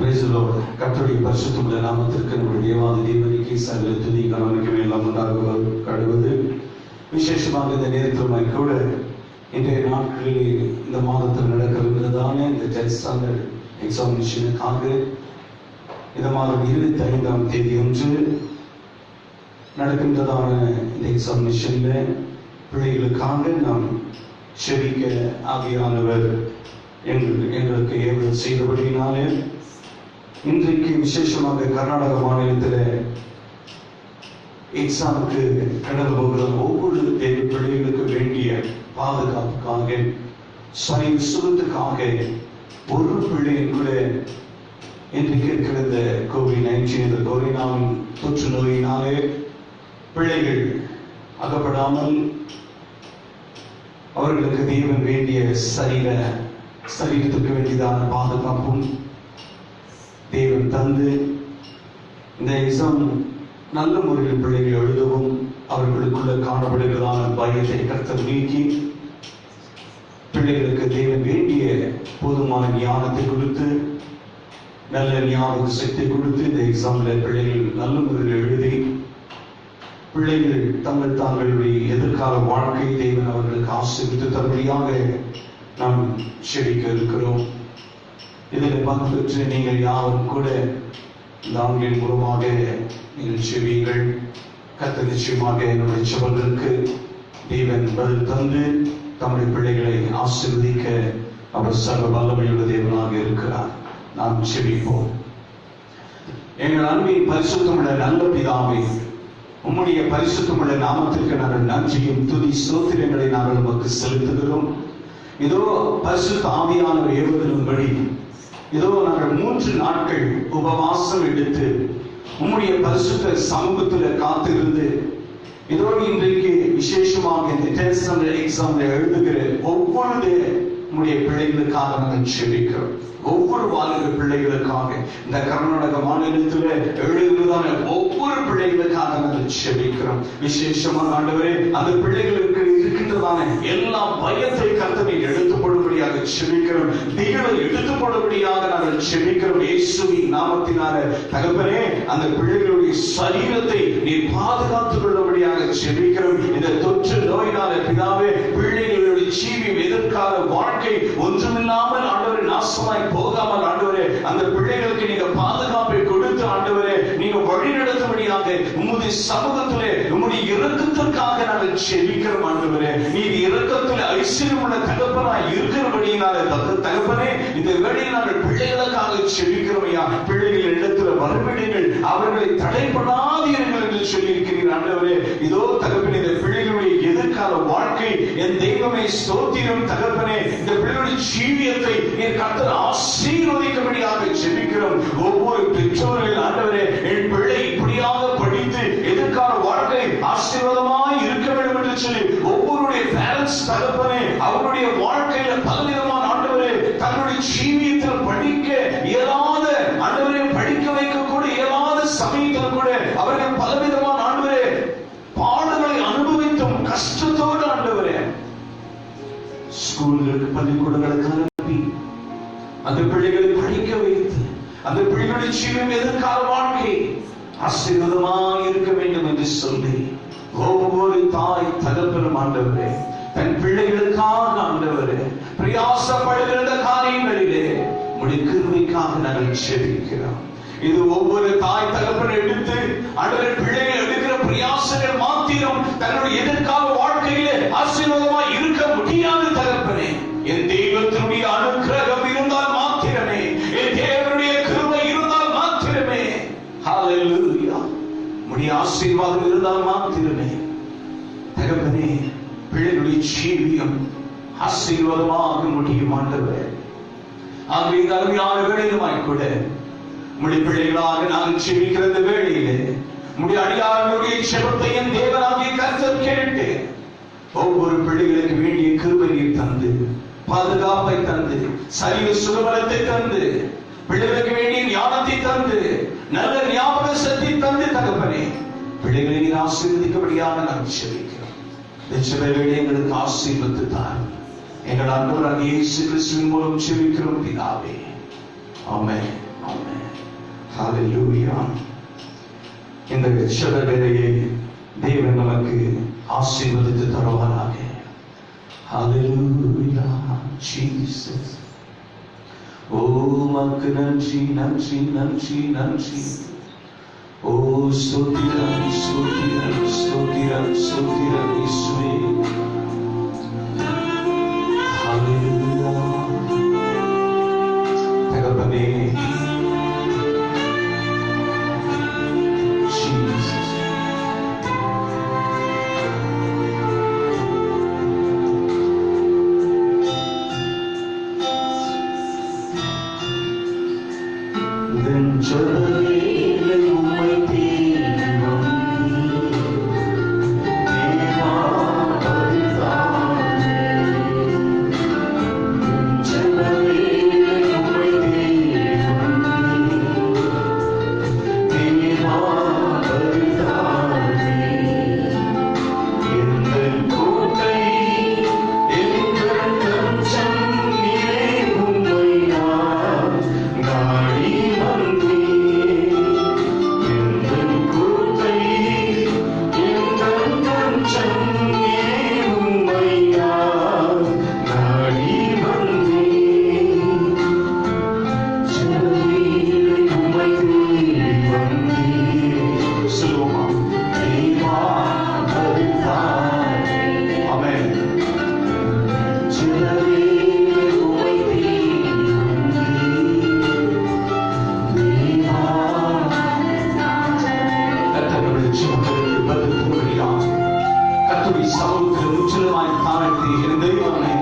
கர்த்தருடைய பரிசுத்தமுள்ள நாமத்திற்கு நம்முடைய தேவாதி தேவனுக்கு சகல துதி கனவனுக்கு எல்லாம் உண்டாகுவது. விசேஷமாக இந்த நேரத்தில் கூட இன்றைய நாட்களில் இந்த மாதத்தில் நடக்கிறதான இந்த 10th standard எக்ஸாமினேஷனுக்காக இந்த மாதம் 25ஆம் தேதி ஒன்று நடக்கின்றதான இந்த எக்ஸாமினேஷன்ல பிள்ளைகளுக்காக நாம் செபிக்க ஆவியானவர் எங்களுக்கு ஏவல் செய்தபடினாலே இன்றைக்கு விசேஷமாக கர்நாடக மாநிலத்தில் எக்ஸாமுக்கு கடந்து போகிற ஒவ்வொரு தேவ பிள்ளைகளுக்கு வேண்டிய பாதுகாப்புக்காக சுகத்துக்காக ஒரு பிள்ளையின் கூட இன்றைக்கு இருக்கிற இந்த COVID-19 இந்த கொரோனாவின் தொற்று நோயினாலே பிள்ளைகள் அகப்படாமல் அவர்களுக்கு தேவன் வேண்டிய சரீரத்துக்கு வேண்டியதான பாதுகாப்பும் தேவன் தந்து இந்த எக்ஸாம் நல்ல முறையில் பிள்ளைகள் எழுதவும் அவர்களுக்குள்ள காணப்படுகிறதான பயத்தை கர்த்தர் நீக்கி பிள்ளைகளுக்கு தேவன் வேண்டிய போதுமான ஞானத்தை கொடுத்து நல்ல ஞான சக்தியை கொடுத்து இந்த எக்ஸாம்ல பிள்ளைகள் நல்ல முறையில் எழுதி பிள்ளைகள் தாங்களுடைய எதிர்கால வாழ்க்கை தேவன் அவர்களுக்கு ஆசீர்வதித்து தரும்படியாக நாம் செபிக்க இருக்கிறோம். இதில் பங்கு பெற்று நீங்கள் யாரும் கூட இந்த ஆன்லைன் மூலமாக நீங்கள் செவியுங்கள். கர்த்தர் நிச்சயமாக என்னுடைய செபங்களுக்கு தேவன் பதில் தந்து தம்முடைய பிள்ளைகளை ஆசீர்வதிக்க அவர் சர்வ வல்லமையுள்ள தேவனாக இருக்கிறார். நாம் செபிப்போம். எங்கள் அன்பின் பரிசுத்தமுள்ள நல்ல பிதாவே, உம்முடைய பரிசுத்தமுள்ள நாமத்திற்கு நாங்கள் நன்றியும் துதி ஸ்தோத்திரங்களை நாங்கள் உமக்கு செலுத்துகிறோம். இதோ பரிசுத்த ஆவியானவர் ஏவுதலின்படி இதோ நாங்கள் 3 நாட்கள் உபவாசம் எடுத்து உம்முடைய பரிசுத்த சமூகத்தில் காத்திருந்து இதோ இன்றைக்கு விசேஷமாக இந்த 10th standard எக்ஸாம்ல எழுதுகிற ஒவ்வொரு உம்முடைய பிள்ளைகளுக்காக நாங்கள் செபிக்கிறோம். ஒவ்வொரு வாலிப பிள்ளைகளுக்காக இந்த கர்நாடக மாநிலத்தில் எழுதுகிறதான ஒவ்வொரு பிள்ளைகளுக்காக நாங்கள் செபிக்கிறோம். விசேஷமாக ஆண்டவரே, அந்த பிள்ளைகளுக்கு இருக்கின்றதான எல்லா பயத்தை கர்த்தரை எடுத்துக்கொள்ளும்படியாக செபிக்கிறோம். திகளை எடுத்துக்கொள்ளும்படியாக நாங்கள் செபிக்கிறோம். இயேசுவின் நாமத்தினால தகப்பனே, அந்த பிள்ளைகளுடைய சரீரத்தை நீர் பாதுகாத்துக் கொள்ளும்படியாக செபிக்கிறோம். இந்த தொற்று நோயினால பிதாவே, பிள்ளைகளுடைய ஜீவியம் எதிர்கால வாழ்க்கை ஒன்றுமில்லாமல் ஆண்டவரே நாசமாய் போகாமல் ஆண்டவரே, அந்த பிள்ளைகளுக்கு நீங்க பாதுகாப்பை கொடுத்து ஆண்டவரே நீங்க வழி நடத்தும்படியாக உம்முடைய சமூகத்திலே உம்முடைய இரக்கத்திற்காக நாங்கள் செபிக்கிறோம். ஆண்டவரே, நீர் இரக்கத்தில் ஐஸ்வர்யமுள்ள தகப்பனாய் இருக்கிறபடியினாலே தகப்பனே, இந்த வேளையில் நாங்கள் பிள்ளைகளுக்காக செபிக்கிறோம். ஐயா, பிள்ளைகள் இடத்துல வரவிடுங்கள், அவர்களை தடைப்படாதீர்கள் என்று சொல்லி இருக்கிறீர்கள். ஆண்டவரே, இதோ தகப்பனே, இந்த பிள்ளைகளுடைய எதிர்கால வாழ்க்கை என் தெய்வமே ஸ்தோத்திரம். தகப்பனே, இந்த பிள்ளைகளுடைய ஜீவியத்தை என் கர்த்தர் ஆசீர்வதிக்கும்படியாக ஜெபிக்கிறோம். ஒவ்வொரு பெற்றோர்கள் ஆண்டவரே, என் பிள்ளை இப்படியாக படித்து எதிர்கால வாழ்க்கை ஆசீர்வாதமாய் இருக்க வேண்டும் என்று சொல்லி ஒவ்வொருடைய பேரண்ட்ஸ் தகப்பனே, அவருடைய வாழ்க்கையில பலவிதமான ஆண்டவரே தன்னுடைய ஜீவியத்தில் படிக்க இயலாத ஆண்டவரை படிக்க வைக்கக்கூடிய இயலாத சமயத்தில் கூட அவர்கள் பலவிதமான ஆண்டவரே பாடங்களை அனுபவித்தும் கஷ்டத்தோடு ஆண்டவரே ஸ்கூல்களுக்கு பள்ளிக்கூடங்களுக்கு அனுப்பி அந்த பிள்ளைகளை படிக்க வைத்து அந்த பிள்ளைகளுடைய ஜீவனம் எதிர்கால வாழ்க்கை ஆசீர்வாதமாக இருக்க வேண்டும் என்று சொல்லி ஒவ்வொரு தாய் தகப்பனும் ஆண்டவரே தன் பிள்ளைகளுக்காக ஆண்டவரே பிரயாசப்படுகிற காரியங்களிலே உம்முடைய கிருபைக்காக நாங்கள் செபிக்கிறோம். இது ஒவ்வொரு தாய் தகப்பனை எடுத்து ஆண்டவரே பிள்ளைகள் எடுக்கிற பிரயாசங்கள் மாத்திரம் தன்னுடைய எதிர்கால வாழ்க்கையிலே ஆசீர்வாதமாய் இருக்க முடியாது. தகப்பனே, என் தெய்வத்தினுடைய அனுக்கிரகம் இருந்தால் மாத்திரமே, என் தேவனுடைய கிருபை இருந்தால் மாத்திரமே, ஹல்லேலூயா, உம்முடைய ஆசீர்வாதம் இருந்தால் மாத்திரமே தகப்பனே பிள்ளைகளுடைய ஜீவியம் ஆசீர்வாதமாக முடியும். ஆண்டவரே, ஆகவே இந்த அருமையான வேளையிலுமாய் கூட உம்முடைய பிள்ளைகளாக நாங்கள் செபிக்கிற இந்த வேளையிலே உம்முடைய அடியார்களுடைய செபத்தை என் தேவனாகிய கர்த்தர் கேட்டு ஒவ்வொரு பிள்ளைகளுக்கு வேண்டிய கிருபையை தந்து பாதுகாப்பை தந்து சரீர சுகபலத்தை தந்து பிள்ளைகளுக்கு வேண்டிய ஞானத்தை தந்து நல்ல ஞாபக சக்தி தந்து தகப்பனே பிள்ளைகளை நீர் ஆசீர்வதிக்கும்படியாக நாங்கள் செபிக்கிறோம். இந்த செப வேளை எங்களுக்கு ஆசீர்வதித்து தான் எங்கள் ஆண்டவராகிய இயேசு கிறிஸ்துவின் மூலம் செபிக்கிறோம் பிதாவே. ஆமென். ஹalleluya. இந்த ஜெப வேளையை தேவன் நமக்கு ஆசீர்வதித்து தருவாராக. ஹalleluya ஜீசஸ். ஓ உமக்கு நன்றி நன்றி நன்றி நன்றி. ஓ ஸ்தோத்திரம் ஸ்தோத்திரம் ஸ்தோத்திரம் ஸ்தோத்திரம் இயேசுவே. ஹalleluya. தகப்பனே ஜீசஸ். நெஞ்சவேலை உம்மை தேடி தேவா பரிதானே. நெஞ்சவேலை உம்மை தேடி தேவா பரிதானே. எங்கள் கோட்டை எங்கள் தஞ்சம் நீரே, உம்மை நான் நாடி வந்தேன். எங்கள் கோட்டை எங்கள் தஞ்சம் நீரே, உம்மை நான் நாடி வந்தேன். ஜெபவேளை உம்மை தேடி வந்தேன். சொல்லுவோமா? தேவா பரிதானே. ஆமென். ஜெபவேளை உம்மை தேடி வந்தேன். தேவா கர்த்தருடைய ஜெபங்களுக்கு பதில் தருகிறார். கர்த்தருடைய சமூகத்தில் முற்றிலுமாய் தாழ்த்தி என் தெய்வமே,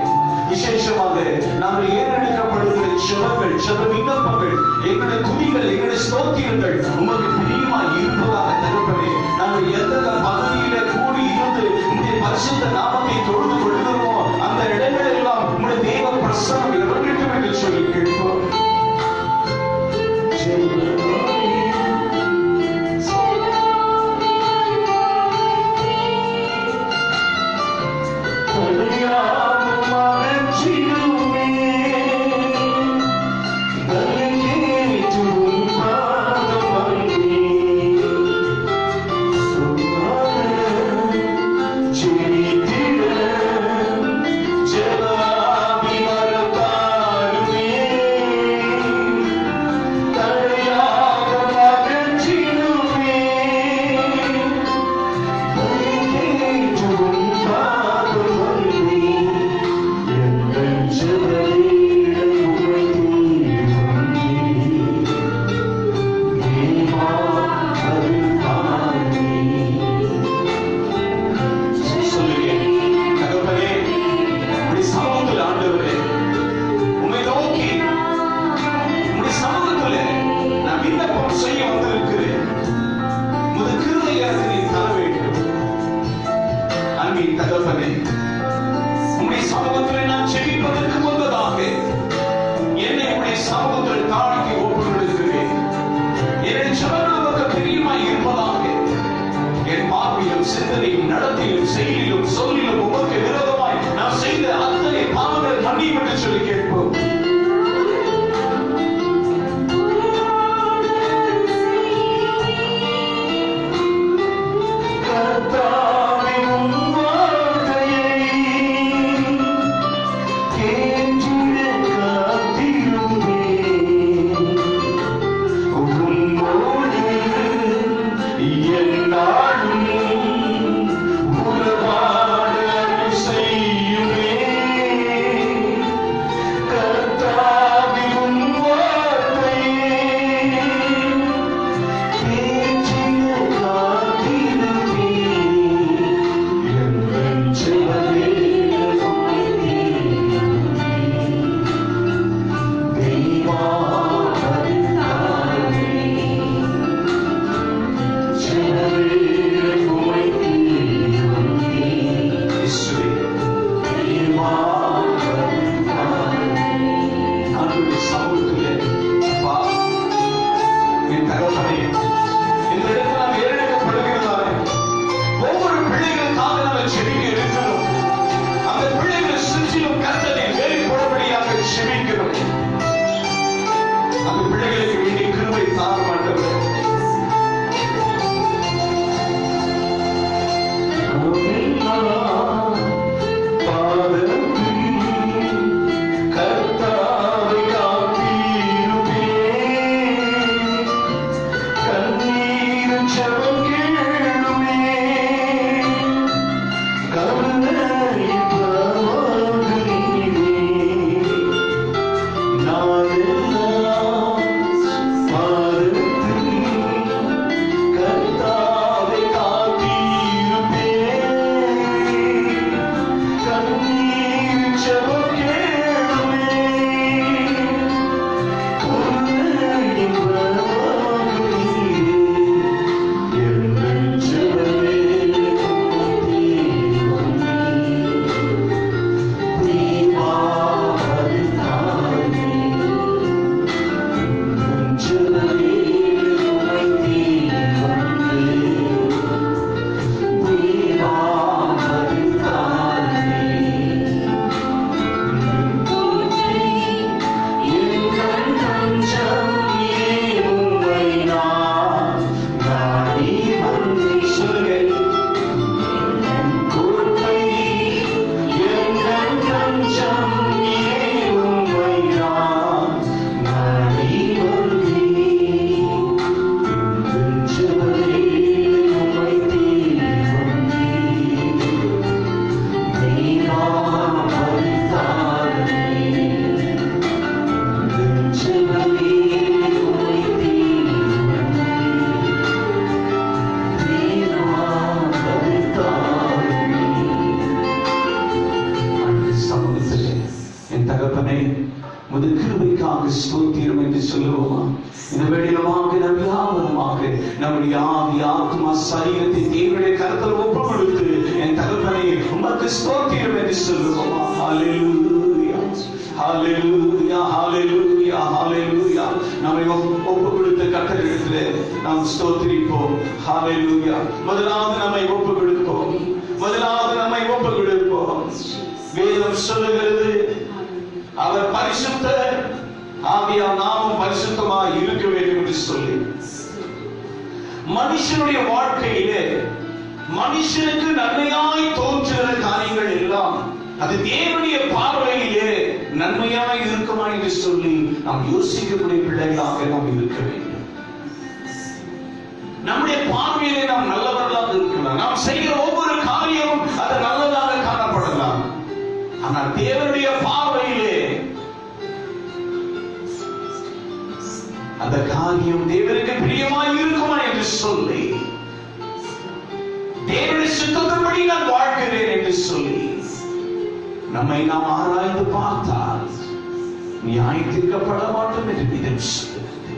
விசேஷமாக நாங்கள் ஏறெடுக்கப்படுகிற ஜெபங்கள், ஜெப விண்ணப்பங்கள், எங்களுடைய துதிகள், எங்களுடைய ஸ்தோத்திரங்கள் உமக்கு பிரியமாய் இருப்பதாக தகப்பனே, நாங்கள் எந்த பகுதியில கூடி இருந்து உம்முடைய பரிசுத்த நாமத்தை தொழுது கொள்கிறோமோ அந்த இடங்களில் எல்லாம் உம்முடைய தேவ பிரசன்னம் இறங்கட்டும் என்று சொல்லி கேட்போம். To வேளையிலுமாக நம் யாவருமாக நம்முடைய ஆவி ஆத்மா சரீரத்தை தேவனுடைய கரத்தில் ஒப்பு கொடுத்து என் தகப்பனை உமக்கு ஸ்தோத்திரம் என்று சொல்லுவோம். ஹல்லேலூயா ஹல்லேலூயா ஹல்லேலூயா ஹல்லேலூயா. நம்மை ஒப்பு கொடுத்த கர்த்தரிடத்திலே நாம் ஸ்தோத்திரிப்போம். ஹல்லேலூயா. முதலாவது நம்மை ஒப்பு கொடுப்போம். முதலாவது நம்மை ஒப்பு கொடுப்போம். வேதம் சொல்லுகிறது அவர் பரிசுத்தர், ஆகையால் நாமும் பரிசுத்தமாய் இருக்க வேண்டும் என்று சொல்லி. மனுஷனுடைய வாழ்க்கையிலே மனுஷனுக்கு நன்மையாய் தோன்றுகிற காரியங்கள் எல்லாம் அது தேவனுடைய பார்வையிலே நன்மையாய் இருக்குமா என்று சொல்லி நாம் யோசிக்கக்கூடிய பிள்ளைகளாக நாம் இருக்க வேண்டும். நம்முடைய பார்வையிலே நாம் நல்லவர்களாக இருக்கலாம். நாம் செய்கிற ஒவ்வொரு காரியமும் அது நல்லதாக காணப்படலாம். ஆனால் தேவனுடைய பார்வையிலே அந்த காரியம் தேவனுக்கு பிரியமாய் இருக்குமா என்று சொல்லி, தேவனுடைய சித்தத்தின்படி நான் வாழ்கிறேன் என்று சொல்லி நம்மை நாம் ஆராய்ந்து பார்த்தால் நியாயத்திற்கப்பட மாட்டோம் என்று வேதம் சொல்லுகிறது.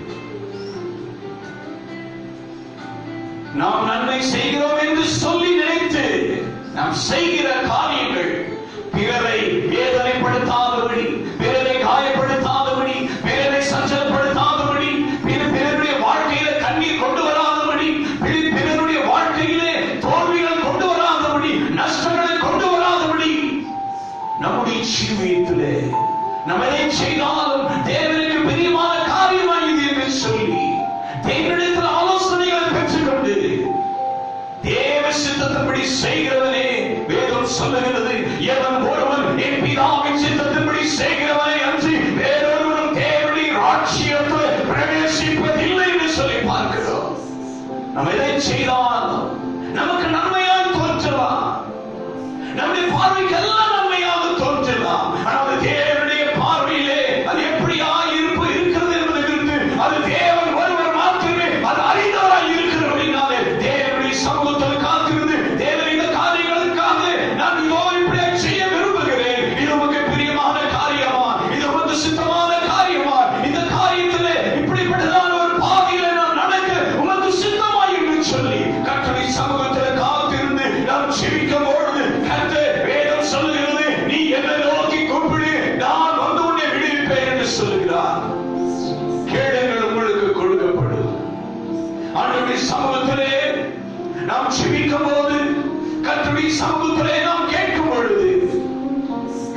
நாம் நன்மை செய்கிறோம் என்று சொல்லி நினைத்து நாம் செய்கிற காரியங்கள் பிறரை வேதனைப்படுத்தாதபடி, பிறரை காயப்படுத்தாதபடி, பிறரை சஞ்சலப்படுத்தாதபடி, பிறருடைய வாழ்க்கையில கண்ணீர் கொண்டு வராதபடி, பிறருடைய வாழ்க்கையிலே தோல்விகள் கொண்டு வராதபடி, நஷ்டங்களை கொண்டு வராதபடி நம்முடைய ஜீவியத்திலே நம்ம எதை செய்தாலும் தேவனுக்கு பிரியமான காரியமாய் இது என்று சொல்லி தேவனிடத்தில் ஆலோசனைகளை பெற்றுக்கொண்டு தேவ சித்தத்தின்படி செய்கிறவனே வேதம் சொல்லுகிறது. எவன் ஒருவன் என் பிதாவின் சித்தத்தின்படி செய்கிறவனே அன்றி வேறொருவரும் தேவனுடைய ராஜ்யத்தில் பிரவேசிப்பதில்லை என்று சொல்லி பார்க்கிறோம். நம்ம எதை செய்தாலும் நமக்கு நன்மையாய் தோன்றலாம், நம்முடைய பார்வைக்கு எல்லாம் நன்மையாக தோன்றலாம். ஆனால் தேவனுடைய பார்வையிலே அது எப்படியாய் இருக்கிறது என்பதை குறித்து அது தேவன் ஒருவர் மாத்திரமே அது அறிந்தவராய் இருக்கிறபடினாலே தேவனுடைய சமூகத்தில் காத்திருந்து தேவன் இந்த காரியங்களுக்காக நான் இதோ இப்படி செய்ய விரும்புகிறேன், இது உமக்கு பிரியமான காரியமா, இது உமக்கு சித்தமான காரியமா, இந்த காரியத்திலே இப்படிப்பட்டதான ஒரு பாதையில நான் நடக்க உமக்கு சித்தமாய் என்று சொல்லி கர்த்தருடைய சமூகத்தில் காத்திருந்து நாம் ஜெபிக்கும் பொழுது கர்த்தர் வேதம் சொல்லுகிறது, நீ என்னை நோக்கி கூப்பிடு, நான் வந்து உன்னை விடுவிப்பேன் என்று சொல்லுகிறார். கேளுங்கள் உங்களுக்கு கொடுக்கப்படும். ஆண்டவருடைய சமூகத்திலே நாம் ஜெபிக்கும் போது, கர்த்தருடைய சமூகத்திலே நாம் கேட்கும் பொழுது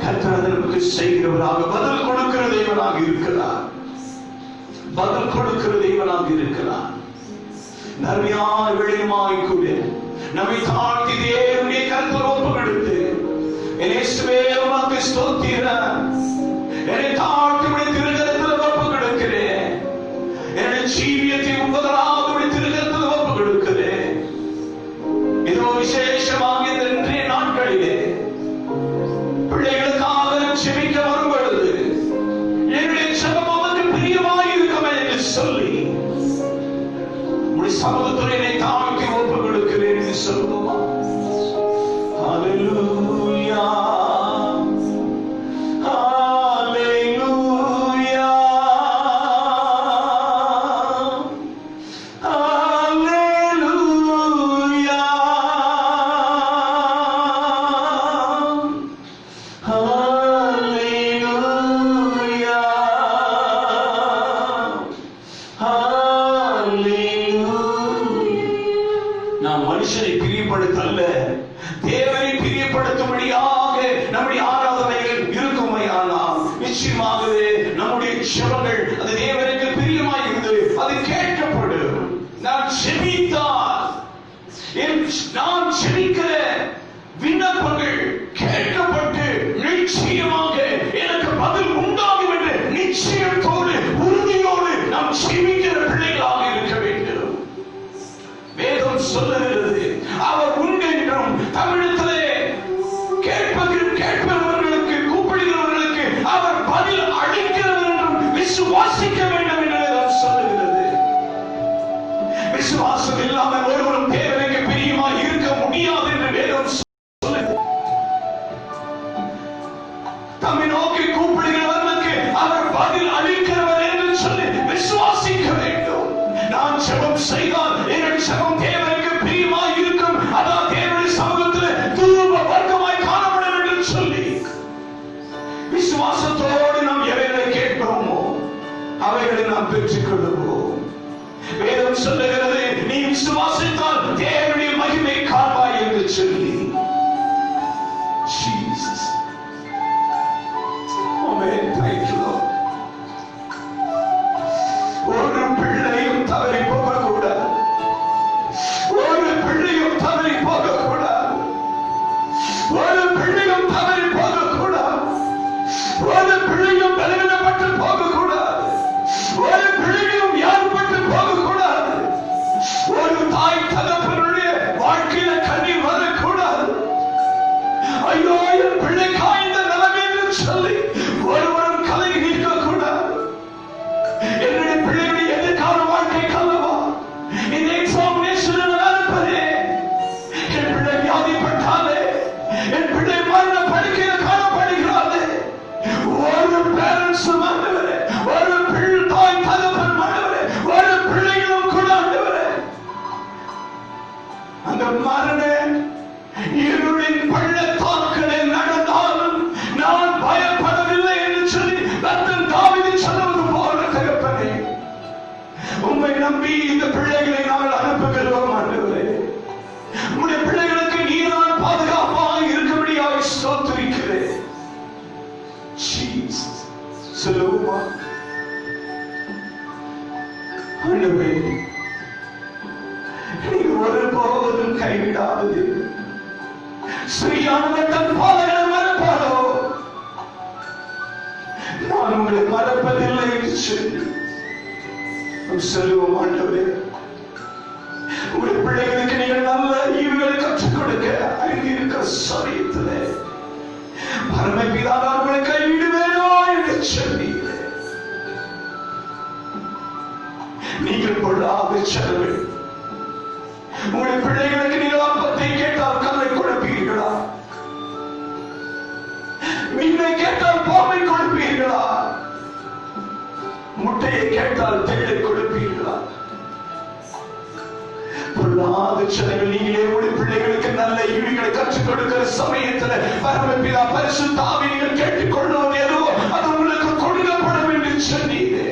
கர்த்தர் அதற்கு செய்கிறவராக பதில் கொடுக்கிற தேவனாக இருக்கிறார். பதில் கொடுக்கிற தேவனாக இருக்கிறார். நன்மையான விளையுமாய் கூட நம்மை தாழ்த்தி தேவனுடைய கருத்தில் ஒப்பு கொடுத்து இயேசுவே உமக்கு ஸ்தோத்திரம், என்னை தாழ்த்தி உடைய திருக்கரத்தில் ஒப்பு கொடுக்கிறேன், என்னுடைய ஜீவியத்தை முதலாவது திருக்கரத்தில் ஒப்பு கொடுக்கிறேன். இதோ விசேஷமாக இந்த இன்றைய நாட்களிலே பிள்ளைகளுக்காக ஜெபிக்க வரும் பொழுது என்னுடைய ஜெபம் உமக்கு பிரியமாய் இருக்குமே என்று சொல்லி உடைய சமூகத்தில் என்னை தாழ்த்தி ஒப்பு கொடுக்கிறேன் என்று சொல்லுவோமா? ஹல்லேலூயா ஹல்லேலூயா ஹல்லேலூயா ஹல்லேலூயா நாம் மனுஷனை பிரியப்படுத்தல்ல, தேவனை பிரியப்படுத்தும்படியாக நம்முடைய ஆராதனைகள் இருக்குமையானால் நிச்சயமாகவே நம்முடைய ஜெபங்கள் அது தேவனுக்கு பிரியமாய் இருந்து அது கேட்கப்படும். நான் ஜெபித்தால் நான் ஜெபிக்கிற விண்ணப்பங்கள் கேட்கப்பட்டு நிச்சயமாக எனக்கு பதில் உண்டாகும் என்று நிச்சயத்தோடு உறுதியோடு நாம் ஜெபிக்கிற பிள்ளைகளாக இருக்க வேண்டும். வேதம் சொல்லுகிறது, அவர் உண்டு என்றும் தமிழத்திலே கேட்பவர்களுக்கு கூப்பிடுகிறவர்களுக்கு அவர் பதில் அளிக்கிறவர் என்றும் விசுவாசிக்க வேண்டும் என்று வேதம் சொல்லுகிறது. விசுவாசம் இல்லாமல் ஒருவரும் தேவனுக்கு பிரியமாய் இருக்க முடியாது என்று வேதம் சொல்லுகிறது. தம்மை நோக்கி கூப்பிடுகிறவர்களுக்கு அவர் பதில் அளிக்கிறவர் என்று சொல்லி விசுவாசிக்க வேண்டும். ஜெபம் செய்தால் எங்கள் ஜெபம் தேவனுக்கு பிரியமாய் இருக்கும், அதான் தேவனுடைய சமூகத்தில் தூப வர்க்கமாய் காணப்படும் என்று சொல்லி விசுவாசத்தோடு நாம் எவைகளை கேட்கிறோமோ அவைகளை நாம் பெற்றுக் கொள்ளுவோம். வேதம் சொல்லுகிறது, நீ விசுவாசித்தால் தேவனுடைய மகிமை காண்பாய் என்று சொல்லி. Jesus. Amen. Thank you, Lord. ஒரு பிள்ளையும் தவறி போகக்கூடாது, ஒரு பிள்ளையும் தவறி போகக்கூடாது, ஒரு பிள்ளையும் தவறி போகக்கூடாது, ஒரு பிள்ளையும் பலவீனப்பட்டு போகக்கூடாது, ஒரு பிள்ளையும் வியாதிப்பட்டு போகக்கூடாது, ஒரு தாய் தகப்பனுடைய வாழ்க்கையில கண்ணீர் வரக்கூடாது. ஐயோ, என் பிள்ளை காய்ந்த நிலைமை என்று சொல்லி ஒருவரும் கலங்கி நிற்கக்கூடாது. என்னுடைய பிள்ளையுடைய எதிர்கால வாழ்க்கை கல்லவா இந்த எக்ஸாமினேஷன் நடப்பதே, என் பிள்ளை வியாதிப்பட்டாலே, என் பிள்ளை மரண படுக்கையில் காணப்படுகிறாளே, ஒரு பேரண்ட்ஸும் ஆண்டவரே, ஒரு பிள்ளை தாய் தகப்பன் ஆண்டவரே, ஒரு பிள்ளைகளும் கூட ஆண்டவரே அந்த மரண இருளின் பள்ளத்தாக்குகளில் நடந்தாலும் நான் பயப்படவில்லை என்று சொல்லி தன் தாவீது சொன்னது போல தகப்பனே, உம்மை நம்பி இந்த பிள்ளைகளை நாங்கள் அனுப்புகிறோம் ஆண்டவரே. உம்முடைய பிள்ளைகளுக்கு நீதான் பாதுகாப்பாக இருக்கும்படியாக ஸ்தோத்திரிக்கிறேன். ஜீசஸ் சொல்லுவோமா ஆண்டவரே, நீங்க ஒருபோதும் கைவிடாதது ஸ்ரீயானவர் தன் பாதைகளை மறப்பாரோ, நான் உங்களை மறப்பதில்லை என்று சொல்லி சொல்லுவோம் ஆண்டவரே. உங்களுடைய பிள்ளைகளுக்கு நீங்கள் நல்ல ஈவுகளை கற்றுக் கொடுக்க அறிந்திருக்கிற சமயத்தில் பரமபிதாதான் உங்களை கைவிடுவேனோ என்று சொல்லி நீங்கள் கொள்ளாத செலவு. உங்களுடைய பிள்ளைகளுக்கு நீங்கள் அப்பத்தை கேட்டால் கல்லை கொடுப்பீர்களா? மீனை கேட்டால் பாம்பை கொடுப்பீர்களா? முட்டையை கேட்டால் தெள்ளை கொடுப்பீர்களா? பொல்லாத செலவில் நீங்களே உங்களுடைய பிள்ளைகளுக்கு நல்ல ஈவுகளை கற்றுக் கொடுக்கிற சமயத்தில் பரமபிதா பரிசுத்த ஆவி நீங்கள் கேட்டுக் கொள்ளுவது எதுவோ அது உங்களுக்கு கொடுக்கப்படும் என்று சொன்னீரே.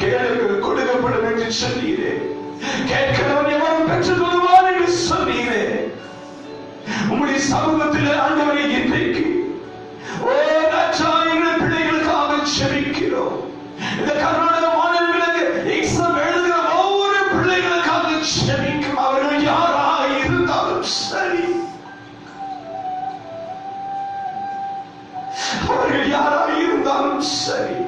கேளுங்கள், கொடுக்கப்படும் என்று சொன்னீரே. கேட்கிறவன் எவரும் பெற்றுக் கொள்வார் என்று சொன்னீரே. உங்களுடைய சமூகத்தில் ஆண்டவரை இன்றைக்கு எங்கள் பிள்ளைகளுக்காக செபிக்கிறோம். இந்த கர்நாடக மாநிலங்களுக்கு எக்ஸாம் எழுதுகிற ஒவ்வொரு பிள்ளைகளுக்காக செபிக்கும். அவர்கள் யாராக இருந்தாலும் சரி, அவர்கள் யாராக இருந்தாலும் சரி,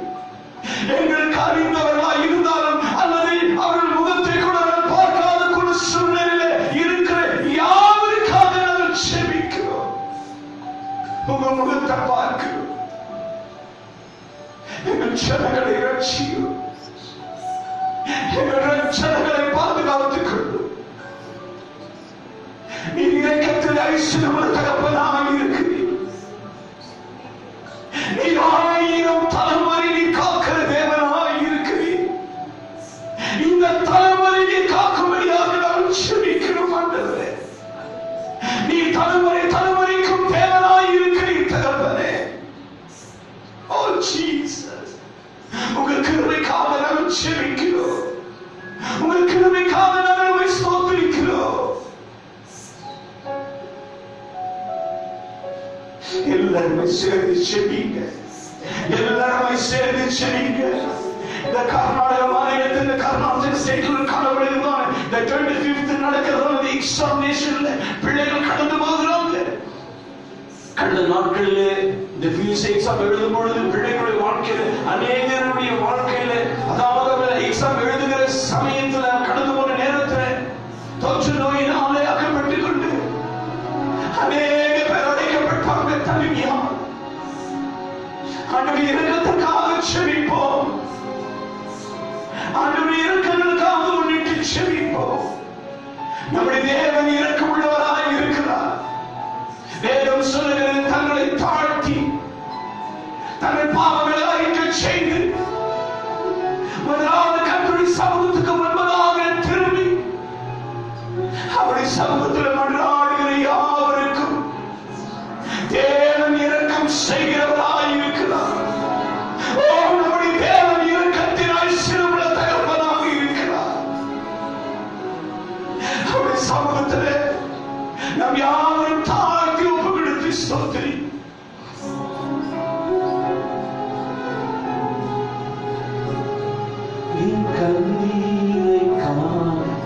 எங்களுக்கு அறிந்தவர்களாக இருந்தாலும் அல்லது அவர்கள் முகத்தை கூட பார்க்காத கூட சூழ்நிலையில் இருக்கிற யாருக்காக நாங்கள் செபிக்கிறோம். உங்க முகத்தை பார்க்கிறோம். எங்கள் ஜனங்களை ரட்சியும், எங்கள் ஜனங்களை பாதுகாத்துக் கொள்ளும். நீ இயக்கத்தில் ஐஸ்வர்யமுள்ள தகப்பனாக இருக்கிறீர். நீ 1000 தலைமுறை நீ காக்கிற தேவனாக இருக்கிறீர். இந்த தலைமுறை நீ காக்கும்படியாக நான் செபிக்கிறோம் ஆண்டவரே. நீ தலைமுறை தலைமுறைக்கும் தேவனாய் இருக்கிறீர் தகப்பனே. ஓ ஜீசஸ், உங்கள் கிருபைக்காக நாங்கள் செபிக்கிறோம். உங்கள் கிருபைக்காக நாங்கள் உம்மை ஸ்தோத்திரிக்கிறோம். எல்லாருமே சேர்ந்து செபிங்க, எல்லாருமே சேர்ந்து செபிங்க. இந்த கர்நாடக மாநிலத்தில், இந்த கர்நாடக ஸ்டேட்டில் காணப்படுகிறதான இந்த 25th நடக்கிறதான எக்ஸாமினேஷன்ல பிள்ளைகள் கடந்து போகிறாங்க. கடந்த நாட்களில் இந்த பியூசி எக்ஸாம் எழுதும் பொழுது பிள்ளைகளுடைய வாழ்க்கையில, அநேகருடைய வாழ்க்கையில, அதாவது எக்ஸாம் எழுதுகிற சமயத்தில் கடந்து போன நேரத்தில் தொற்று நோயினாலே அகப்பட்டுக் கொண்டு அநேக பேர் அடைக்கப்பட்டாங்க தனிமையா. ஆண்டவரே, இரக்கத்திற்காக செபிப்போம். ஆண்டவரே, இரக்கங்களுக்காக முன்னிட்டு செபிப்போம். நம்முடைய தேவன் இரக்கம் உள்ளவராக இருக்கிறார். வேதம் சொல்லுகிறது, தங்களை தாழ்த்தி தங்கள் பாவங்களை அறிக்கை செய்து முதலாவது கர்த்தருடைய சமூகத்துக்கு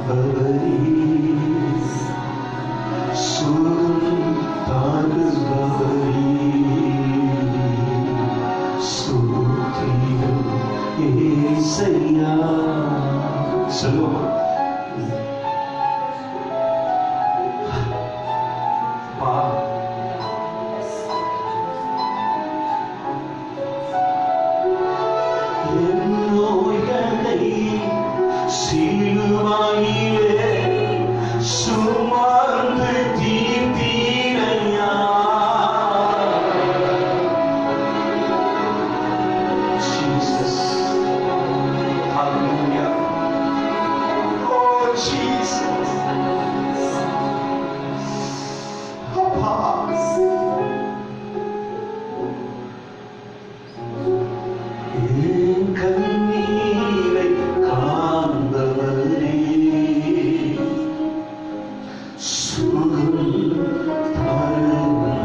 காண்பவரே, சுகம் தாங்குபவரே, ஸ்தோத்திரம் ஏசையா. சொல்லுவோம். சிலுவையிலே சுமந்து தீர்த்தீரையா. Jesus. Hallelujah. Oh Jesus. அப்பா, என் கண்ணீரை காண்பவரே, சுகம் தருபவரே,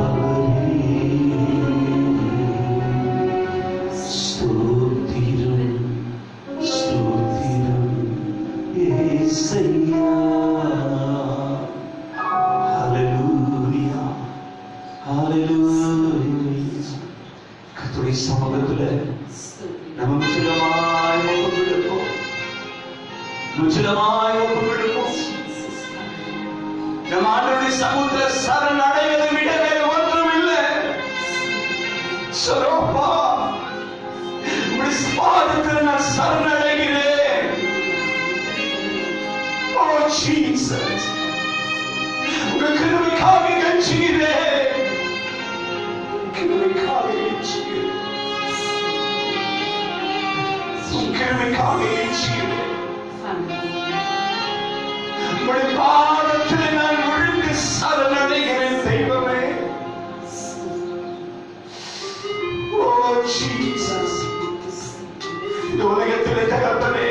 ஸ்தோத்திரம் ஸ்தோத்திரம் ஏசையா. ஹல்லேலூயா ஹல்லேலூயா. கர்த்தருடைய சமூகத்திலே நம்ம முற்றிலுமாய் ஒப்புக்கொடுப்போம், முற்றிலுமாய் ஒப்புக்கொடுப்போம். நம் ஆண்டவருடைய சமூகத்தில் சரணடைவதை விட வேறு ஒன்றும் இல்லை. சரோப்பா, உடைய பாதத்தில் நான் சரணடைகிறேன். ஓ ஜீசஸ், உங்க கிருபைக்காக கெஞ்சுகிறேன், கிருபைக்காக கெஞ்சுகிறேன், கிருபைக்காக கெஞ்சுகிறேன். உடைய பாதத்தில் நான் விழுந்து சரணடைகிறேன் தெய்வமே. ஓ ஜீசஸ், இந்த உலகத்திலே தகப்பனே,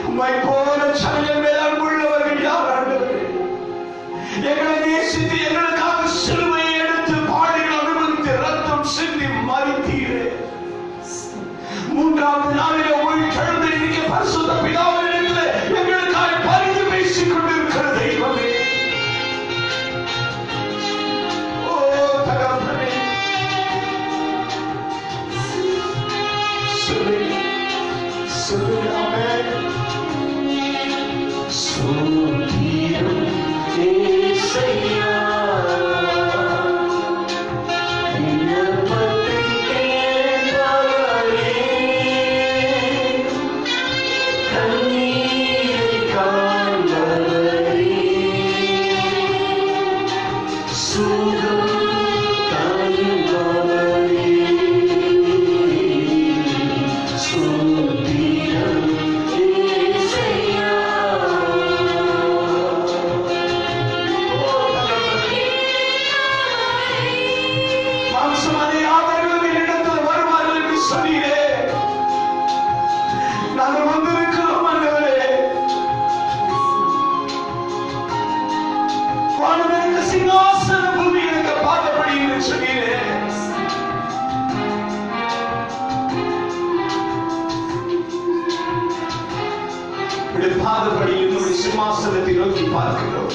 உம்மை போல ஜனங்கள் மேல் அன்புள்ளவர்கள் யார் ஆண்டவரே? எங்களை நேசித்து எங்களுக்காக சிலுவையை எடுத்து பாடுகள் அனுபவித்து ரத்தம் சிந்தி மரித்தீரே. மூன்றாவது நாளிலே உயிர்த்தெழுந்து இன்னைக்கு பரிசுத்த பிதாவினிடத்திலே எங்களுக்காக பரிந்து பேசிக் கொண்டிருக்கிற தெய்வமே. ஓ தகப்பனே, சொல்லுமே ஸ்தோத்திரம் ஏசையா. பாதப்படியில் நம்முடைய சிம்மாசனத்தை நோக்கி பார்க்கிறோம்.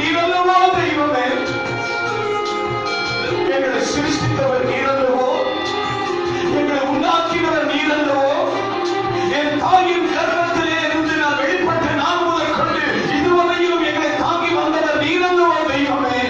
நீரல்லவோ தெய்வமே, எங்களை சிருஷ்டித்தவர் நீரல்லவோ, எங்களை உண்டாக்கினவர் நீரல்லவோ. என் தாயின் கர்ப்பத்திலே இருந்து நான் வெளிப்பட்ட நாள் முதல் கொண்டு இதுவரையிலும் எங்களை தாங்கி வந்தவர் நீரல்லவோ தெய்வமே.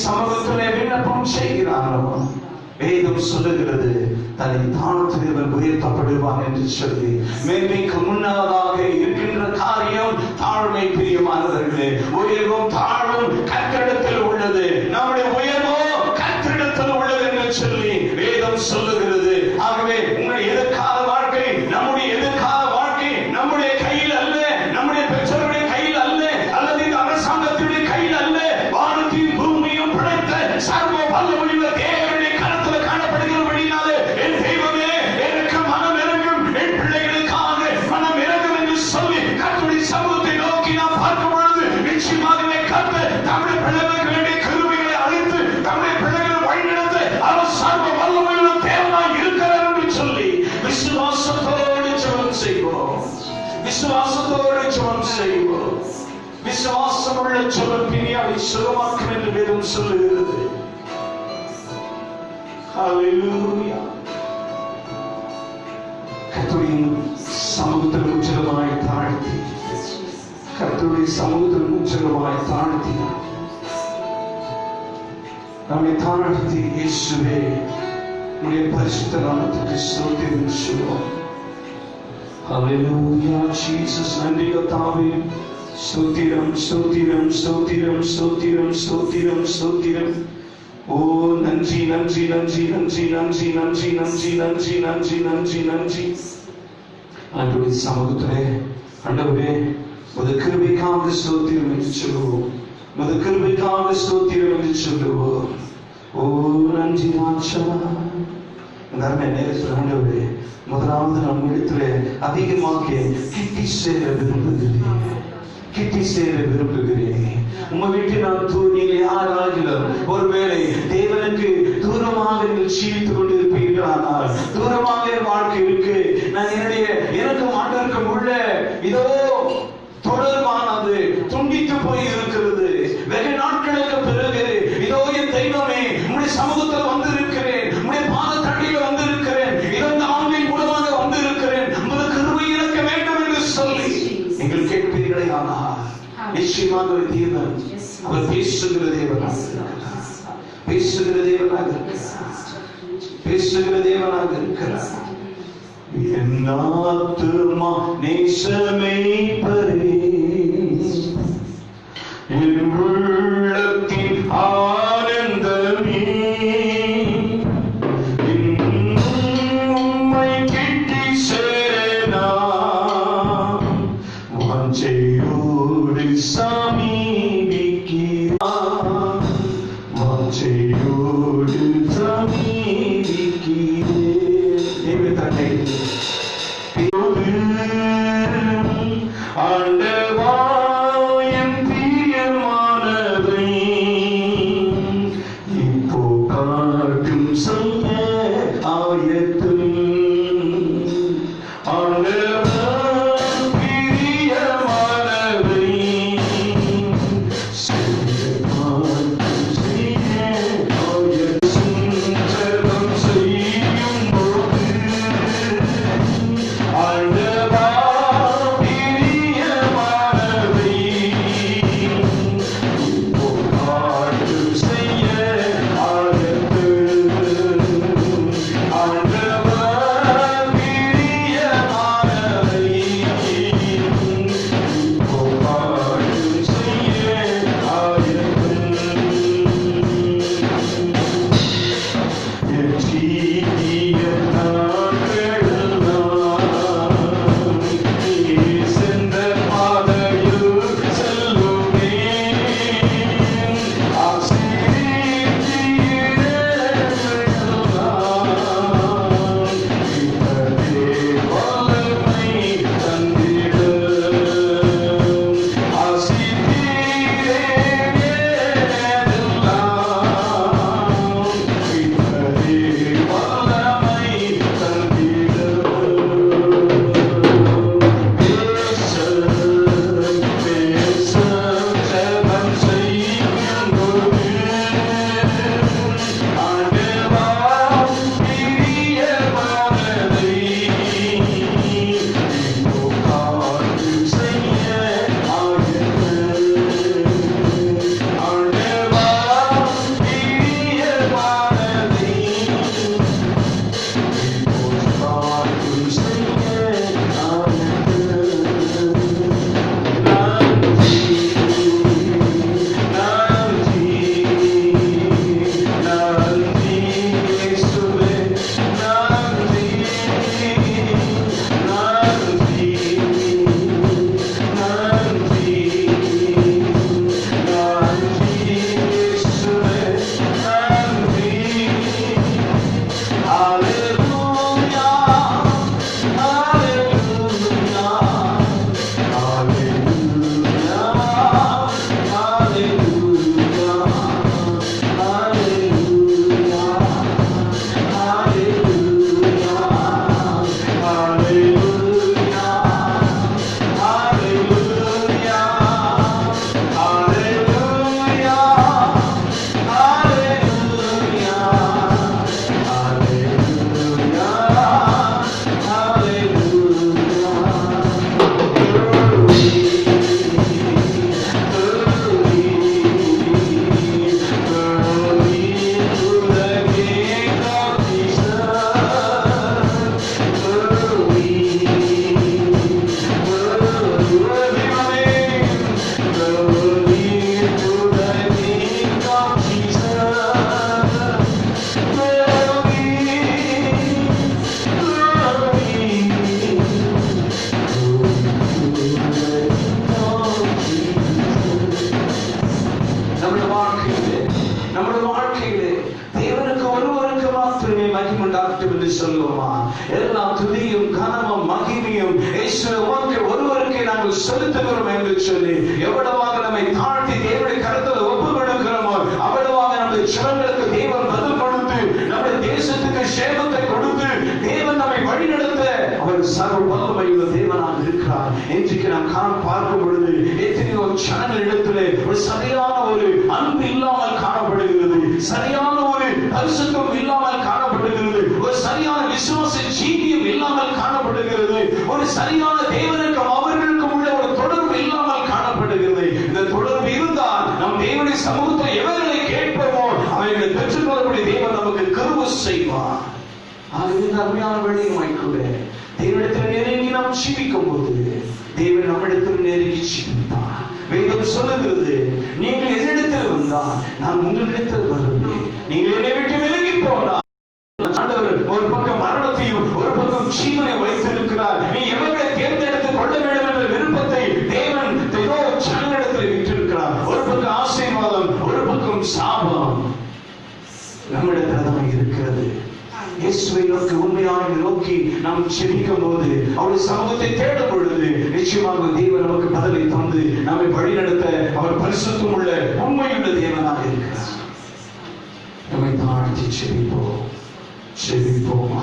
சமூகத்திலே விண்ணப்பம் செய்கிறாரோ வேதம் சொல்லுகிறது, தன்னை தாழ்த்துகிறவன் உயர்த்தப்படுவான் என்று சொல்லி. மேன்மைக்கு முன்னதாக இருக்கின்ற காரியம் தாழ்மை. பிரியமானவர்களே, உயர்வும் தாழ்வும் கர்த்தரிடத்தில் உள்ளது. நம்முடைய உயர்வோ கர்த்தரிடத்தில் உள்ளது என்று சொல்லி வேதம் சொல்லுகிறது. ஆகவே உங்களுடைய எதிர்கால வாழ்க்கை, நம்முடைய எதிர்கால வாழ்க்கை நம்முடைய கையில் அல்ல, நம்முடைய பெற்றோருடைய கையில் அல்ல, அல்லது இந்த அரசாங்கத்தினுடைய கையில் அல்ல. வானத்தையும் பூமியும் படைத்த சர்வ வல்லமையுள்ள தேவனுடைய கரத்தில் காணப்படுகிறபடினாலே என் தெய்வமே எனக்கு மனம் இறங்கும், என் பிள்ளைகளுக்காக மனம் இறங்கும் என்று சொல்லி கர்த்தருடைய சமூகத்தை நோக்கி நாம் பார்க்கும் பொழுது நிச்சயமாகவே கர்த்தர் தம்முடைய பிள்ளைகளுக்கு வேண்டிய கிருபைகளை அளித்து தம்முடைய பிள்ளைகளை வழிநடத்த அவர் சர்வ வல்லமையுள்ள தேவனாய் இருக்கிறார் என்று சொல்லி விசுவாசத்தோடு ஜெபம் செய்வோம். விசுவாசத்தோடு ஜெபம் செய்வோம். விசுவாசம் உள்ள ஜெபம் பிணியாவை சுகமாக்கும் என்று வேதம் சொல்லுகிறது. ஹல்லேலூயா. கர்த்தருடைய சமூகத்தில் முற்றிலுமாய் தாழ்த்தி, கர்த்தருடைய சமூகத்தில் முற்றிலுமாய் தாழ்த்தி, நம்மை தாழ்த்தி இயேசுவே உம்முடைய பரிசுத்த நாமத்துக்கு ஸ்தோத்திரம் சொல்லுவோம். ஹல்லேலூயா. ஜீசஸ் நன்றி கர்த்தாவே. ஸ்தோத்திரம் ஸ்தோத்திரம் ஸ்தோத்திரம் ஸ்தோத்திரம் ஸ்தோத்திரம் ஸ்தோத்திரம். ஓ நன்றி நன்றி நன்றி நன்றி நன்றி நன்றி நன்றி நன்றி நன்றி நன்றி நன்றி. ஆண்டவருடைய சமூகத்திலே ஆண்டவரே உமது கிருபைக்காக ஸ்தோத்திரம் என்று சொல்லுவோம். உமது கிருபைக்காக ஸ்தோத்திரம் என்று சொல்லுவோம். ஓ நன்றி ராஜா. நன்மை நேரத்தில் ஆண்டவரே முதலாவது நம்மிடத்திலே அதிகமாக கிட்டி சேர விரும்புகிறேன், கிட்டி சேர விரும்புகிறேன். உங்க வீட்டில் நான் நீங்கள் யாராகிலும் ஒருவேளை தேவனுக்கு தூரமாக நீங்கள் ஜீவித்துக் கொண்டிருப்பீர்கள், ஆனால் தூரமாக வாழ்க்கை இருக்கு, நான் என்னுடைய எனக்கும் ஆண்டவருக்கும் உள்ள இதோ தொடர்பானது துண்டித்து போய் இருக்கிறது. வெகு நாட்களுக்கு பிறகு இதோ என் தெய்வமே உங்களுடைய சமூகத்தில் வந்திருக்கிறேன், உங்களுடைய பாதத்தடியில் வந்திருக்கிறேன், இதோ இந்த ஆன்லைன் மூலமாக வந்திருக்கிறேன், உமது கிருபை எனக்கு வேண்டும் என்று சொல்லி நீங்கள் கேட்பீர்களே. ஆனால் நிச்சயமாக ஒரு தேவன், அவர் பேசுகிற தேவனாக இருக்கிறார், பேசுகிற தேவனாக இருக்கிறார், பேசுகிற தேவனாக இருக்கிறார். என் ஆத்துமா நேசமே பரே, என் உள்ளத்தின் ஆனந்தமே, உம்மை கிட்டி சேர வாஞ்சையோடு சமீபிக்கிறேன், வாஞ்சையோடு சமீபிக்கிறேன். தன்னை ஆண்டவா என் பிரியமானதை இப்போ காட்டும் செய்ய ஆயத்தம். ஆண்டவா பிரியமானதை செய்ய ஆயத்தம். நம்முடைய வாழ்க்கையிலே தேவனுக்கு ஒருவருக்கு மாத்திரமே மகிமை உண்டாகட்டும் என்று சொல்லுவோமா? எல்லா துதியும் கனமும் மகிமையும் உமக்கு ஒருவருக்கே நாங்கள் செலுத்துகிறோம் என்று சொல்லி எவ்வளவாக நம்மை தாழ்த்தி தேவனுடைய கருத்தில் ஒப்பு கொடுக்கிறோமோ அவ்வளவாக நம்முடைய ஜெபங்களுக்கு தேவன் பதில் கொடுத்து நம்முடைய தேசத்துக்கு சேமத்தை கொடுத்து தேவன் நம்மை வழிநடத்த அவர் சர்வ வல்லமையுள்ள தேவனாக இருக்கிறார். இன்றைக்கு நாம் பார்க்கும் பொழுது எத்தனையோ ஜனங்களிடத்திலே ஒரு சரியான ஒரு அன்பு இல்லாமல் காணப்படுகிறது, சரியான ஒரு பரிசுத்தம் இல்லாமல் காணப்படுகிறது, ஒரு சரியான விசுவாச ஜீவியம் இல்லாமல் காணப்படுகிறது, ஒரு சரியான தேவனுக்கும் அவர்களுக்கும் உள்ள ஒரு தொடர்பு இல்லாமல் காணப்படுகிறது. இந்த தொடர்பு இருந்தால் நம் தேவனுடைய சமூகத்தை எவர்களை கேட்போமோ அவைகளை பெற்றுக்கொள்ளக்கூடிய தேவன் நமக்கு கிருபை செய்வார். அருமையான வழியுமாய் கூட தேவனிடத்தில் நெருங்கி நாம் ஜீவிக்கும் போது தேவன் நம்மிடத்தில் நெருங்கி ஜீவிப்பார். வேதம் சொல்லுகிறது, நீங்கள் என்னிடத்தில் வந்தால் நான் உங்களிடத்தில் வருவேன், நீங்கள் என்னை விட்டு விலகி போனார். ஆண்டவர் ஒரு பக்கம் மரணத்தையும் ஒரு பக்கம் ஜீவனை வைத்திருக்கிறார். நீ எவர்களை தேர்ந்தெடுத்துக் கொள்ள வேண்டும் என்ற விருப்பத்தை தேவன் ஜனங்களிடத்தில் விட்டிருக்கிறார். ஒரு பக்கம் ஆசீர்வாதம், ஒரு பக்கம் சாபம் நம்மிடத்தில் தான் இருக்கிறது. இயேசுவை நோக்கி உண்மையாக நோக்கி நாம் ஜெபிக்கும் போது அவருடைய சமூகத்தை தேடும் பொழுது நிச்சயமாக தேவன் நமக்கு பதிலை தந்து நம்மை வழிநடத்த அவர் பரிசுத்தம் உள்ள உண்மையுள்ள தேவனாக இருக்கிறார். நம்மை தாழ்த்தி ஜெபிப்போம்.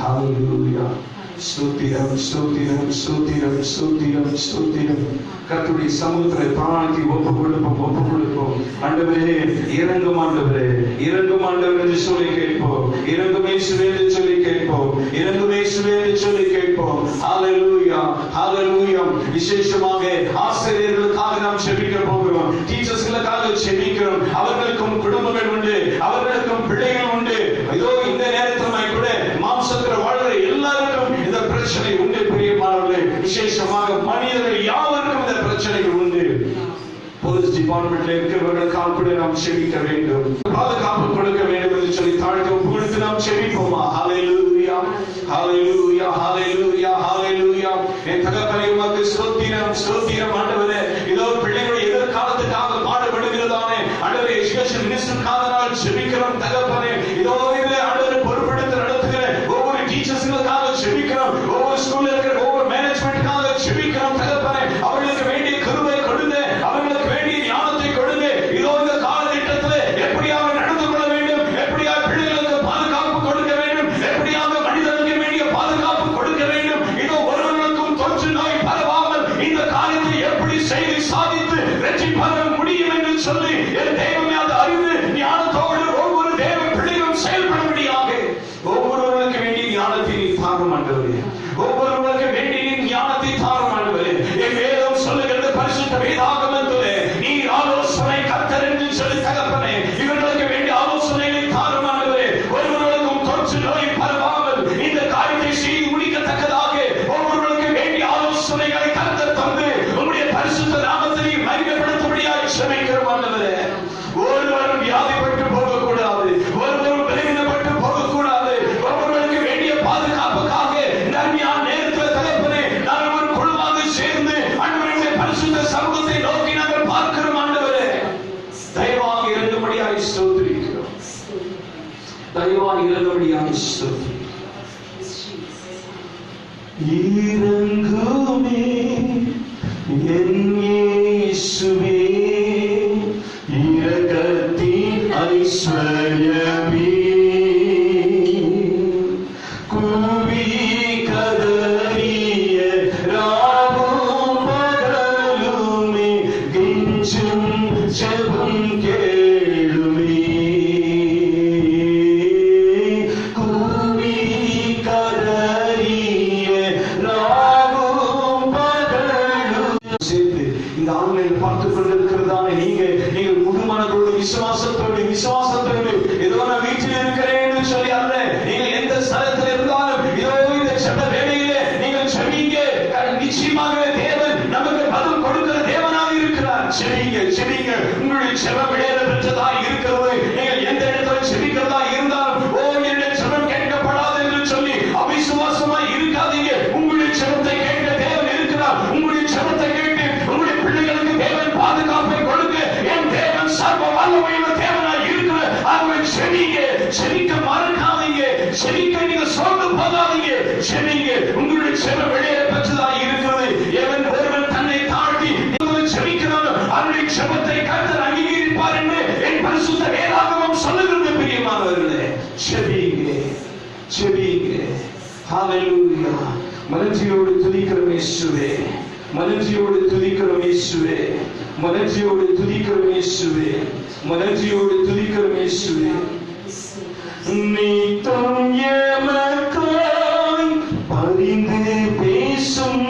ஹல்லேலூயா. ஸ்தோத்திரம் ஸ்தோத்திரம் ஸ்தோத்திரம் ஸ்தோத்திரம் ஸ்தோத்திரம். கர்த்தருடைய சமூகத்தை தாழ்த்தி ஒப்பு கொடுப்போம். ஆண்டவரே இறங்கும், ஆண்டவரே இறங்கும் ஆண்டவர் என்று சொல்லி கேட்போம். இறங்கும் இயேசுவே என்று சொல்லி கேட்போம். இறங்கும் இயேசுவே என்று சொல்லி கேட்போம். ஹல்லேலூயா ஹல்லேலூயா. விசேஷமாக ஆசிரியர்களுக்காக நாம் ஜெபிக்க போகிறோம். டீச்சர்ஸ்களுக்காக ஜெபிக்கிறோம். அவர்களுக்கும் குடும்பங்கள் உண்டு, அவர்களுக்கும் பிள்ளைகள் உண்டு. ஐயோ, இந்த நேரத்தில் கூட மாம்சத்தில் வாழ்கிற எல்லாருக்கும் இந்த பிரச்சனை உண்டு. பிரியமானவர்களே, விசேஷமாக மனிதர்கள் யாவருக்கும் இந்த பிரச்சனைகள் உண்டு. போலீஸ் டிபார்ட்மெண்ட்ல இருக்கிறவர்களுக்காக கூட நாம் செபிக்க வேண்டும், பாதுகாப்பு கொடுக்க வேண்டும் என்று சொல்லி தாழ்த்தி கொடுத்து நாம் செபிப்போமா? ஹல்லேலூயா ஹல்லேலூயா ஹல்லேலூயா ஹல்லேலூயா. என் தகப்பனே உமக்கு ஸ்தோத்திரம் ஸ்தோத்திரம். ஆண்டவரே, இதோ பிள்ளைகளுடைய எதிர்காலத்துக்காக பாடுபடுகிறதானே ஆண்டவரே, எஜுகேஷன் மினிஸ்டருக்காக நான் செபிக்கிறோம் தகப்பனே. இதோ ஆண்டவரை பொறுப்பெடுத்து நடத்துகிற ஒவ்வொரு டீச்சர்ஸ்களுக்காக செபிக்கிறோம், ஒவ்வொரு ஸ்கூல்ல இருக்கிற ஒவ்வொரு மேனேஜ்மெண்ட்டுக்காக செபிக்கிறோம் தகப்பனே. அவர்களுக்கு வேண்டிய கிருபை கொடுங்க, அவர்களுக்கு வேண்டிய ஞானத்தை கொடுங்க. இதோ இந்த காலகட்டத்தில் எப்படியாக நடந்து கொள்ள வேண்டும், எப்படியாக பிள்ளைகளுக்கு பாதுகாப்பு கொடுக்க வேண்டும், எப்படியாக மனிதனுக்கு வேண்டிய பாதுகாப்பு கொடுக்க வேண்டும். இதோ ஒருவர்களுக்கும் தொற்று நோய் பரவாமல் இந்த காரியத்தை எப்படி செய்து சாதித்து ரட்சிப்பட முடியும் என்று சொல்லி என் தெய்வமே அது அறிந்து ஞானத்தோடு ஒவ்வொரு தேவ பிள்ளைகளும் செயல்படும்படியாக ஒவ்வொருவர்களுக்கு வேண்டிய ஞானத்தை நீ தாரும் ஆண்டவரே. ஒவ்வொருவருக்கு வேண்டிய ஞானத்தை தாரும் ஆண்டவரே. என் வேதம் சொல்லுகிறது, பரிசுத்த வேதாகமத்திலே நீ ஆலோசனை கர்த்தர் என்று சொல்லி தகப்பனே இவர்களுக்கு வேண்டிய ஆலோசனைகளை தாரும் ஆண்டவரே. ஒருவர்களுக்கும் தொற்று நோய் பரவாமல் இந்த காரியத்தை செய்து முடிக்கத்தக்கதாக ஒவ்வொருவருக்கு வேண்டிய ஆலோசனைகளை கர்த்தர் தந்து உங்களுடைய பரிசுத்த நாமத்தை மகிமைப்படுத்தும்படியாக செபிக்கிறோம் ஆண்டவரே. ஒருவரும் வியாதிப்பட்டு போகக்கூடாது, ஒருவரும் பலவீனப்பட்டு போகக்கூடாது. ஒவ்வொருவருக்கு வேண்டிய பாதுகாப்புக்காக நன்மையான நேரத்தில் தகப்பனே நாங்கள் ஒரு குழுவாக சேர்ந்து ஆண்டவருடைய பரிசுத்த சமூகத்தை நோக்கி நாங்கள் பார்க்கிறோம் ஆண்டவரே. தயவாக இறங்கும்படியாக ஸ்தோத்திரிக்கிறோம், தயவாக இறங்கும்படியாக ஸ்தோத்திரிக்கிறோம். இறங்குமே என் இயேசுவே, இரக்கத்தின் ஐஸ்வர்யமே, கூவி கதறிய ராவும் பகலுமே, கெஞ்சும் ஜெபம் கேளுமே, கூவி கதறிய ராவும் பகலும். சேர்த்து இந்த ஆன்லைன் பார்த்துக் கொண்டிருக்கிறதான நீங்கள் முழுமனதோடு விசுவாசத்தோடு ஏதோ நான் வீட்டில் இருக்கிறேன் என்று சொல்லி அல்ல, நீங்கள் எந்த ஸ்தலத்தில் இருந்தாலும் இதோ இந்த ஜெப வேளையிலே நீங்கள் செபிங்க. நிச்சயமாகவே தேவன் நமக்கு பதில் கொடுக்கிற தேவனாக இருக்கிறார். செபிங்க. உங்களுடைய ஜெபம் விளையாட பெற்றதாக இருக்கிறது. நீங்கள் எந்த இடத்துல செபிக்கிறதா இருந்தாலும் என்னுடைய ஜெபம் கேட்கப்படாது என்று சொல்லி அவிசுவாசமாய் இருக்காதீங்க. உங்களுடைய ஜெபத்தை கேட்க தேவன் இருக்கிறார். உங்களுடைய ஜெபத்தை கேட்டு உங்களுடைய பிள்ளைகளுக்கு தேவன் பாதுகாப்பை கொடுக்க என் தேவன் சர்வ வல்லமையுள்ள தேவனாய் இருக்கிறார். செவிங்க. உங்களுடைய செவ வெளியே பெற்றதாக இருக்கிறது. எவன் ஒருவன் தன்னை தாழ்த்தி செவிக்கிறானோ அவருடைய செபத்தை கர்த்தர் அங்கீகரிப்பார் என்று என் பரிசுத்த வேதாகமம் சொல்லுகிறது. பிரியமானவர்களே, செவிங்க, செவிங்க. ஹalleluya. மனதியோடு துதிக்கிறோம் இயேசுவே, மனதியோடு துதிக்கிறோம் இயேசுவே, மனதியோடு துதிக்கிறோம் இயேசுவே, மனதியோடு துதிக்கிறோம் இயேசுவே. நீத்தம் எமக்காய் பரிந்து பேசும்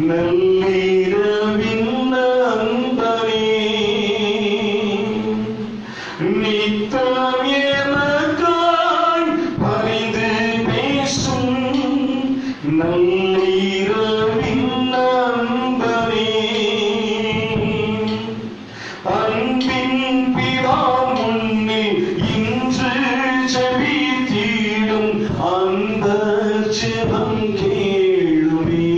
நல்லிரவின் நண்பனே, நீத்தம் எமக்காய் பரிந்து பேசும் நல்லிரவின் நண்பனே, அன்பின் பிதா முன்னில் இன்று ஜெபித்திடும் அந்த ஜெபம் கேளுமே,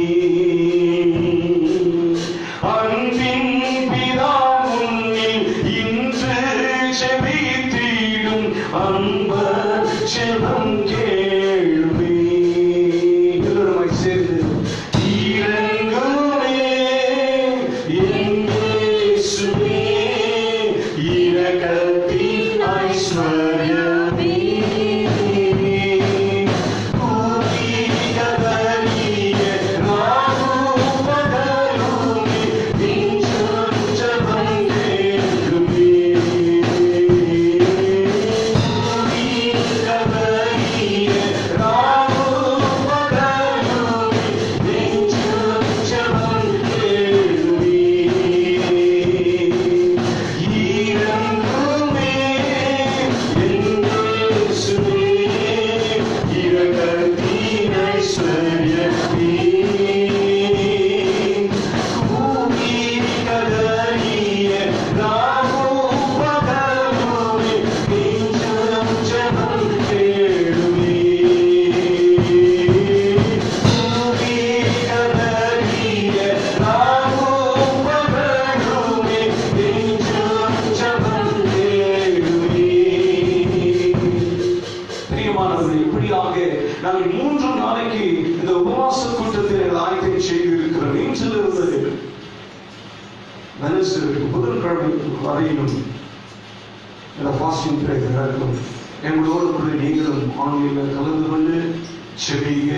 அன்பின் பிதா முன்னில் இன்று ஜெபித்திடும் அந்த ஜெபம் கேளுமே. எல்லோருமாய் சேர்ந்து இரங்குமே என் இயேசுவே, இரக்கத்தின் ஐஸ்வர்யமே, பூமிகதலிய ராவும் பகலுமே நின்றொரு ஜெபம் கேளுமே, பூமிகதலிய ராவும் பகலுமே நின்றொரு ஜெபம் கேளுமே. இரங்குமே என் இயேசுவே, இரக்கத்தின் ஐஸ்வர்யமே, பூமிகதலிய ராவும் பகலுமே நின்றொரு ஜெபம் கேளுமே, பூமிகதலிய ராவும் பகலுமே நின்றொரு ஜெபம் கேளுமே. பிரியமானவர்களே, இப்படியாக நாங்கள் 3 நாளைக்கு இந்த உபவாச கூட்டத்தில் ஆயத்தை செய்திருக்கிறோம். இன்றிலிருந்து புதன்கிழமை வரையிலும் இந்த ஃபாஸ்டிங் பிரேயர் நடக்கும். எங்களோடு கூட நீங்களும் ஆன்லைனில் கலந்து கொண்டு செவிங்க.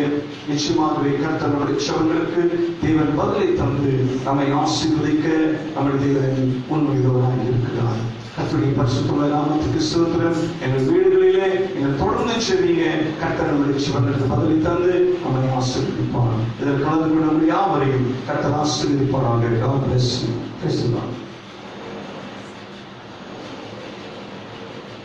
நிச்சயமாகவே கர்த்தர் நம்முடைய செவங்களுக்கு தேவன் பதிலை தந்து நம்மை ஆசீர்வதிக்க நம்முடைய தேவன் உண்மையோராக இருக்கிறார். கர்த்தருடைய பரிசுத்த நாமத்துக்கு ஸ்தோத்திரம். எங்கள் வீடுகளிலே நீங்கள் தொடர்ந்து செவிங்க. கர்த்தர் நம்முடைய செவங்களுக்கு பதிலை தந்து நம்மை ஆசீர்வதிப்பார். இதில் கலந்து கொள்ள யாவரையும் கர்த்தர் ஆசீர்வதிப்பாராக. God bless you. Praise the Lord.